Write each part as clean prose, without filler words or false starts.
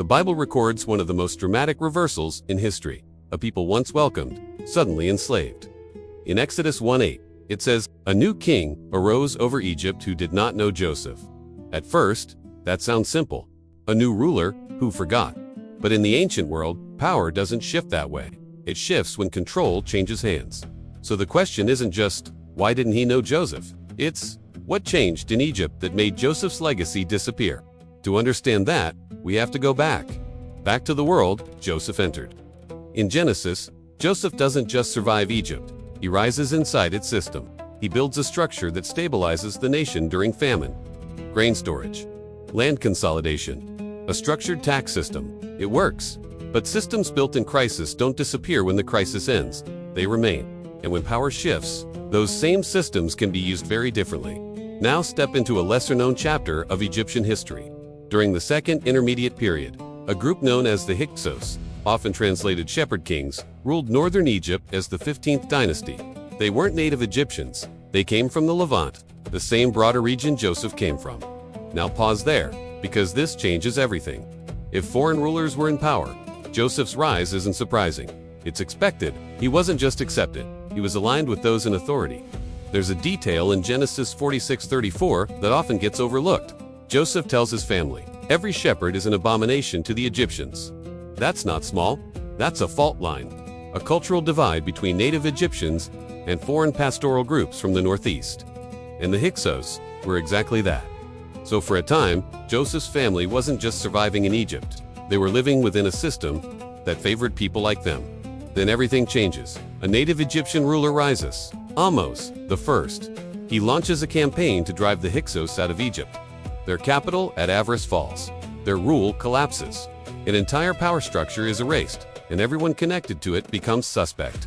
The Bible records one of the most dramatic reversals in history. A people once welcomed, suddenly enslaved. In Exodus 1:8, it says, "A new king arose over Egypt who did not know Joseph." At first, that sounds simple. A new ruler who forgot. But in the ancient world, power doesn't shift that way. It shifts when control changes hands. So the question isn't just, why didn't he know Joseph? It's, what changed in Egypt that made Joseph's legacy disappear? To understand that, we have to go back. Back to the world Joseph entered. In Genesis, Joseph doesn't just survive Egypt. He rises inside its system. He builds a structure that stabilizes the nation during famine. Grain storage. Land consolidation. A structured tax system. It works. But systems built in crisis don't disappear when the crisis ends. They remain. And when power shifts, those same systems can be used very differently. Now step into a lesser-known chapter of Egyptian history. During the Second Intermediate Period, a group known as the Hyksos, often translated shepherd kings, ruled northern Egypt as the 15th dynasty. They weren't native Egyptians. They came from the Levant, the same broader region Joseph came from. Now pause there, because this changes everything. If foreign rulers were in power, Joseph's rise isn't surprising. It's expected. He wasn't just accepted. He was aligned with those in authority. There's a detail in Genesis 46:34 that often gets overlooked. Joseph tells his family, "Every shepherd is an abomination to the Egyptians." That's not small. That's a fault line. A cultural divide between native Egyptians and foreign pastoral groups from the northeast. And the Hyksos were exactly that. So for a time, Joseph's family wasn't just surviving in Egypt. They were living within a system that favored people like them. Then everything changes. A native Egyptian ruler rises, Ahmose the first. He launches a campaign to drive the Hyksos out of Egypt. Their capital at Avarice falls. Their rule collapses. An entire power structure is erased, and everyone connected to it becomes suspect.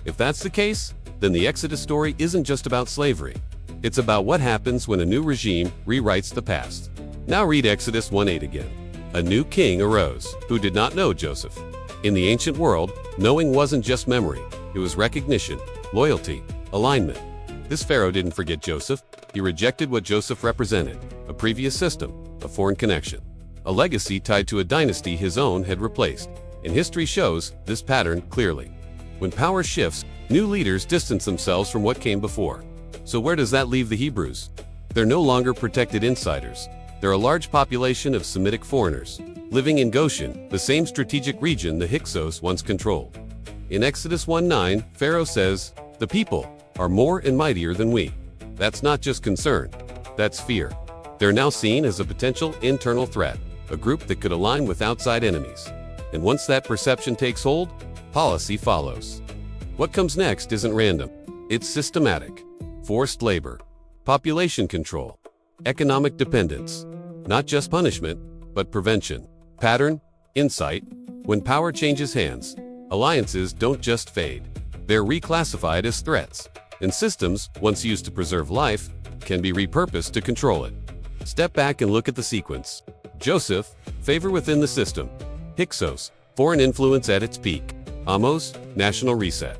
If that's the case, then the Exodus story isn't just about slavery. It's about what happens when a new regime rewrites the past. Now read Exodus 1:8 again. A new king arose, who did not know Joseph. In the ancient world, knowing wasn't just memory. It was recognition, loyalty, alignment. This Pharaoh didn't forget Joseph. He rejected what Joseph represented, a previous system, a foreign connection, a legacy tied to a dynasty his own had replaced. And history shows this pattern clearly. When power shifts, new leaders distance themselves from what came before. So where does that leave the Hebrews? They're no longer protected insiders. They're a large population of Semitic foreigners, living in Goshen, the same strategic region the Hyksos once controlled. In Exodus 1:9, Pharaoh says, "The people are more and mightier than we." That's not just concern, that's fear. They're now seen as a potential internal threat, a group that could align with outside enemies. And once that perception takes hold, policy follows. What comes next isn't random. It's systematic. Forced labor, population control, economic dependence. Not just punishment, but prevention. Pattern, insight. When power changes hands, alliances don't just fade. They're reclassified as threats. And systems, once used to preserve life, can be repurposed to control it. Step back and look at the sequence. Joseph, favor within the system. Hyksos, foreign influence at its peak. Ahmose, national reset.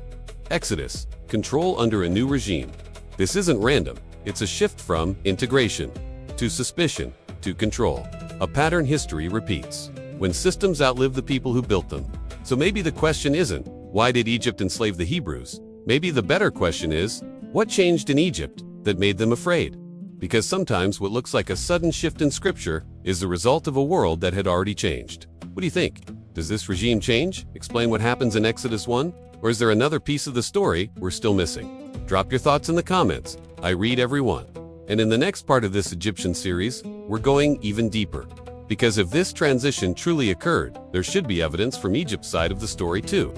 Exodus, control under a new regime. This isn't random. It's a shift from integration to suspicion to control. A pattern history repeats when systems outlive the people who built them. So maybe the question isn't, why did Egypt enslave the Hebrews? Maybe the better question is, what changed in Egypt that made them afraid? Because sometimes what looks like a sudden shift in scripture is the result of a world that had already changed. What do you think? Does this regime change? Explain what happens in Exodus 1? Or is there another piece of the story we're still missing? Drop your thoughts in the comments. I read every one. And in the next part of this Egyptian series, we're going even deeper. Because if this transition truly occurred, there should be evidence from Egypt's side of the story too.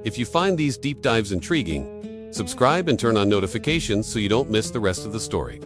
If you find these deep dives intriguing, subscribe and turn on notifications so you don't miss the rest of the story.